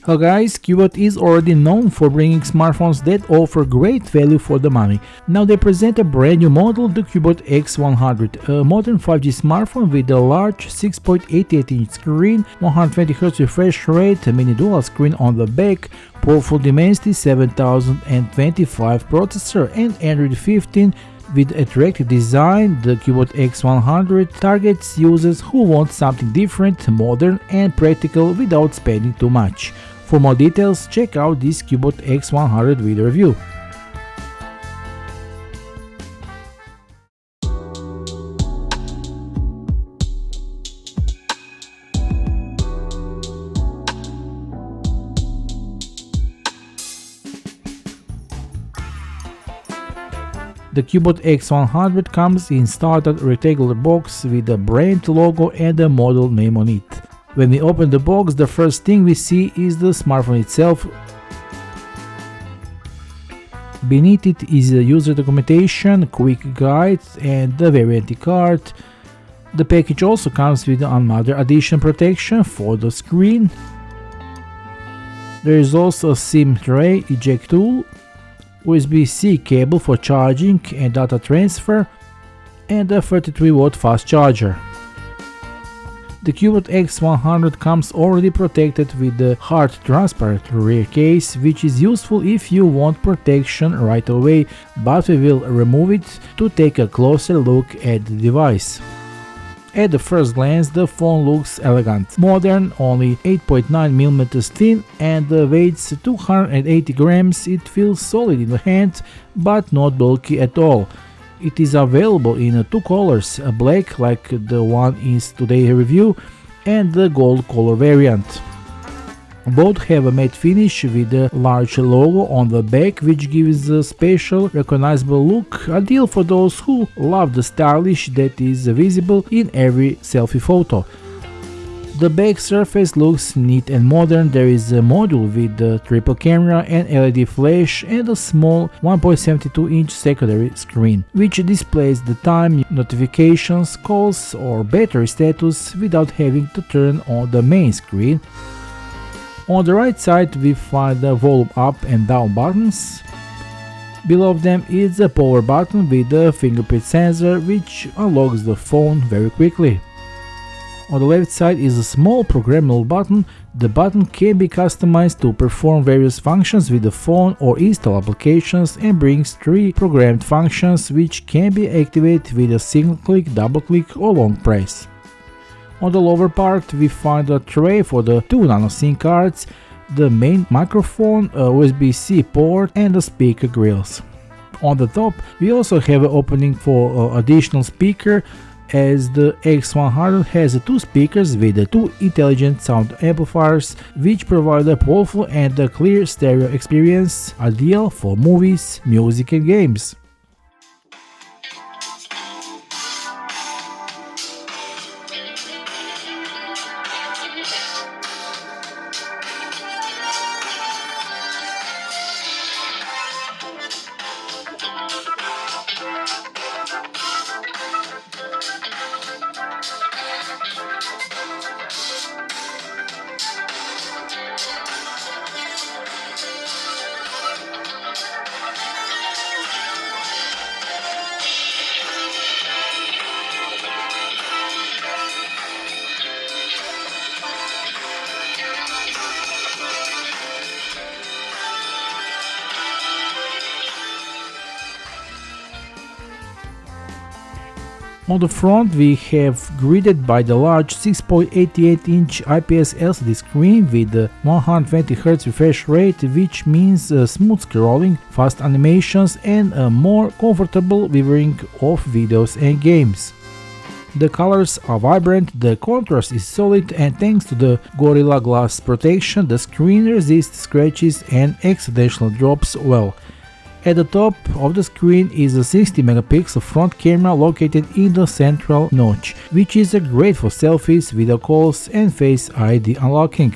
Hello guys, Cubot is already known for bringing smartphones that offer great value for the money. Now they present a brand new model, the Cubot X100, a modern 5G smartphone with a large 6.88-inch screen, 120Hz refresh rate, a mini dual screen on the back, powerful Dimensity 7025 processor and Android 15 with attractive design. The Cubot X100 targets users who want something different, modern and practical without spending too much. For more details, check out this Cubot X100 video review. The Cubot X100 comes in standard rectangular box with a brand logo and a model name on it. When we open the box, the first thing we see is the smartphone itself. Beneath it is a user documentation, quick guide and the warranty card. The package also comes with another additional protection for the screen. There is also a SIM tray eject tool, USB-C cable for charging and data transfer, and a 33-watt fast charger. The Cubot X100 comes already protected with the hard transparent rear case, which is useful if you want protection right away, but we will remove it to take a closer look at the device. At the first glance, the phone looks elegant, modern, only 8.9mm thin and weighs 280 grams. It feels solid in the hand, but not bulky at all. It is available in two colors, a black like the one in today's review and the gold color variant. Both have a matte finish with a large logo on the back, which gives a special recognizable look, ideal for those who love the stylish that is visible in every selfie photo. The back surface looks neat and modern. There is a module with a triple camera and LED flash and a small 1.72-inch secondary screen, which displays the time, notifications, calls or battery status without having to turn on the main screen. On the right side we find the volume up and down buttons. Below them is a power button with a fingerprint sensor which unlocks the phone very quickly. On the left side is a small programmable button. The button can be customized to perform various functions with the phone or install applications, and brings 3 programmed functions which can be activated with a single click, double click or long press. On the lower part we find a tray for the 2 nano SIM cards, the main microphone, a USB-C port and the speaker grills. On the top we also have an opening for additional speaker, as the X100 has 2 speakers with 2 intelligent sound amplifiers which provide a powerful and a clear stereo experience, ideal for movies, music and games. On the front we have gridded by the large 6.88-inch IPS LCD screen with a 120Hz refresh rate, which means smooth scrolling, fast animations and a more comfortable viewing of videos and games. The colors are vibrant, the contrast is solid, and thanks to the Gorilla Glass protection the screen resists scratches and accidental drops well. At the top of the screen is a 60-megapixel front camera located in the central notch, which is great for selfies, video calls and Face ID unlocking.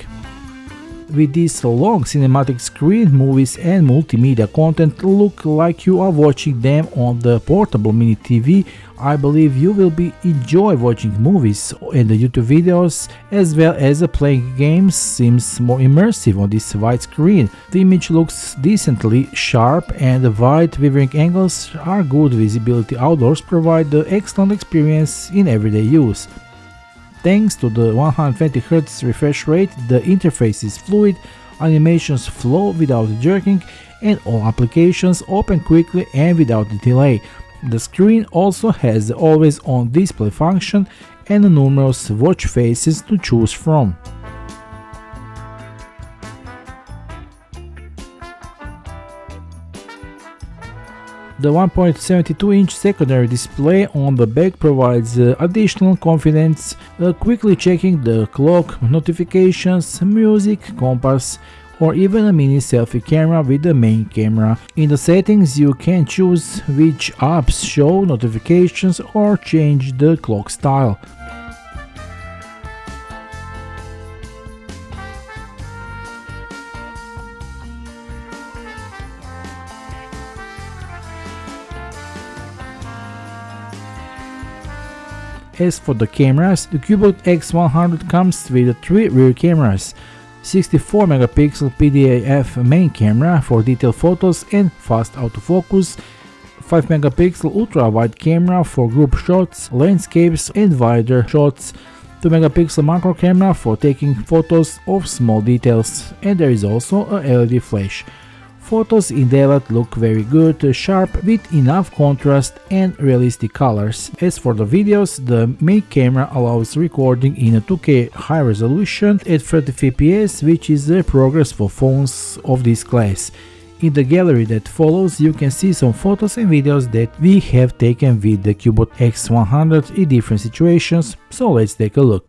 With this long cinematic screen, movies and multimedia content look like you are watching them on the portable mini TV. I believe you will enjoy watching movies and the YouTube videos, as well as playing games seems more immersive on this wide screen. The image looks decently sharp and the wide viewing angles are good visibility outdoors, provide the excellent experience in everyday use. Thanks to the 120Hz refresh rate, the interface is fluid, animations flow without jerking, and all applications open quickly and without delay. The screen also has the always-on display function and numerous watch faces to choose from. The 1.72-inch secondary display on the back provides additional confidence, quickly checking the clock, notifications, music, compass, or even a mini selfie camera with the main camera. In the settings you can choose which apps show notifications or change the clock style. As for the cameras, the Cubot X100 comes with 3 rear cameras, 64 megapixel PDAF main camera for detailed photos and fast autofocus, 5 megapixel ultra-wide camera for group shots, landscapes and wider shots, 2 megapixel macro camera for taking photos of small details, and there is also a LED flash. Photos in daylight look very good, sharp with enough contrast and realistic colors. As for the videos, the main camera allows recording in a 2K high resolution at 30 fps, which is a progress for phones of this class. In the gallery that follows, you can see some photos and videos that we have taken with the Cubot X100 in different situations, so let's take a look.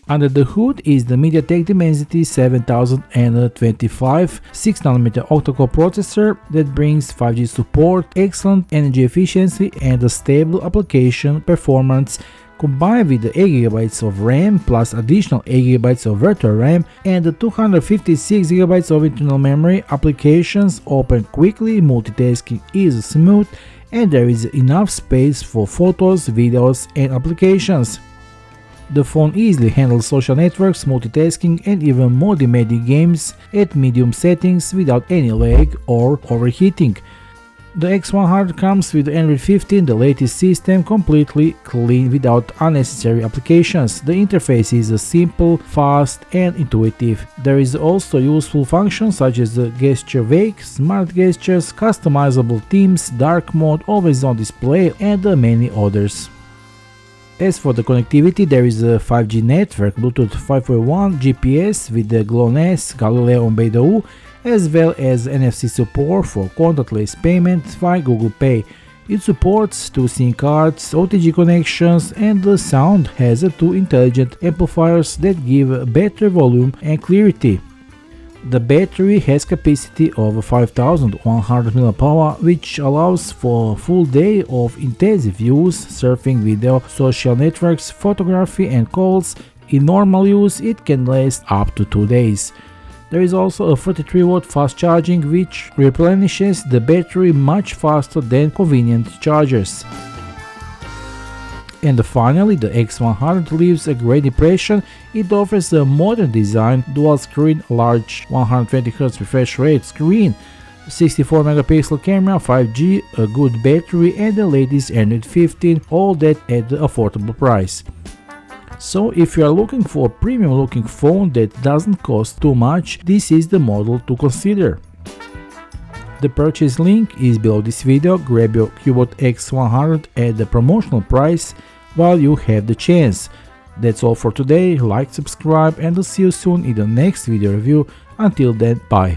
Under the hood is the MediaTek Dimensity 7025 6nm octa-core processor that brings 5G support, excellent energy efficiency and a stable application performance Combined with the 8GB of RAM plus additional 8GB of virtual RAM and the 256GB of internal memory, applications open quickly, multitasking is smooth, and there is enough space for photos, videos and applications. The phone easily handles social networks, multitasking and even more demanding games at medium settings without any lag or overheating. The X100 comes with Android 15, the latest system, completely clean without unnecessary applications. The interface is simple, fast and intuitive. There is also useful functions such as the gesture wake, smart gestures, customizable themes, dark mode, always on display and many others. As for the connectivity, there is a 5G network, Bluetooth 5.1, GPS with the GLONASS, Galileo and Beidou, as well as NFC support for contactless payments via Google Pay. It supports 2 SIM cards, OTG connections, and the sound has 2 intelligent amplifiers that give better volume and clarity. The battery has capacity of 5100 mAh, which allows for a full day of intensive use, surfing, video, social networks, photography and calls. In normal use it can last up to 2 days. There is also a 33-watt fast charging which replenishes the battery much faster than convenient chargers. And finally, the X100 leaves a great impression. It offers a modern design, dual screen, large 120Hz refresh rate screen, 64 megapixel camera, 5G, a good battery and the latest Android 15, all that at an affordable price. So if you are looking for a premium looking phone that doesn't cost too much, this is the model to consider. The purchase link is below this video. Grab your Cubot X100 at the promotional price while you have the chance. That's all for today. Like, subscribe and I'll see you soon in the next video review. Until then, bye.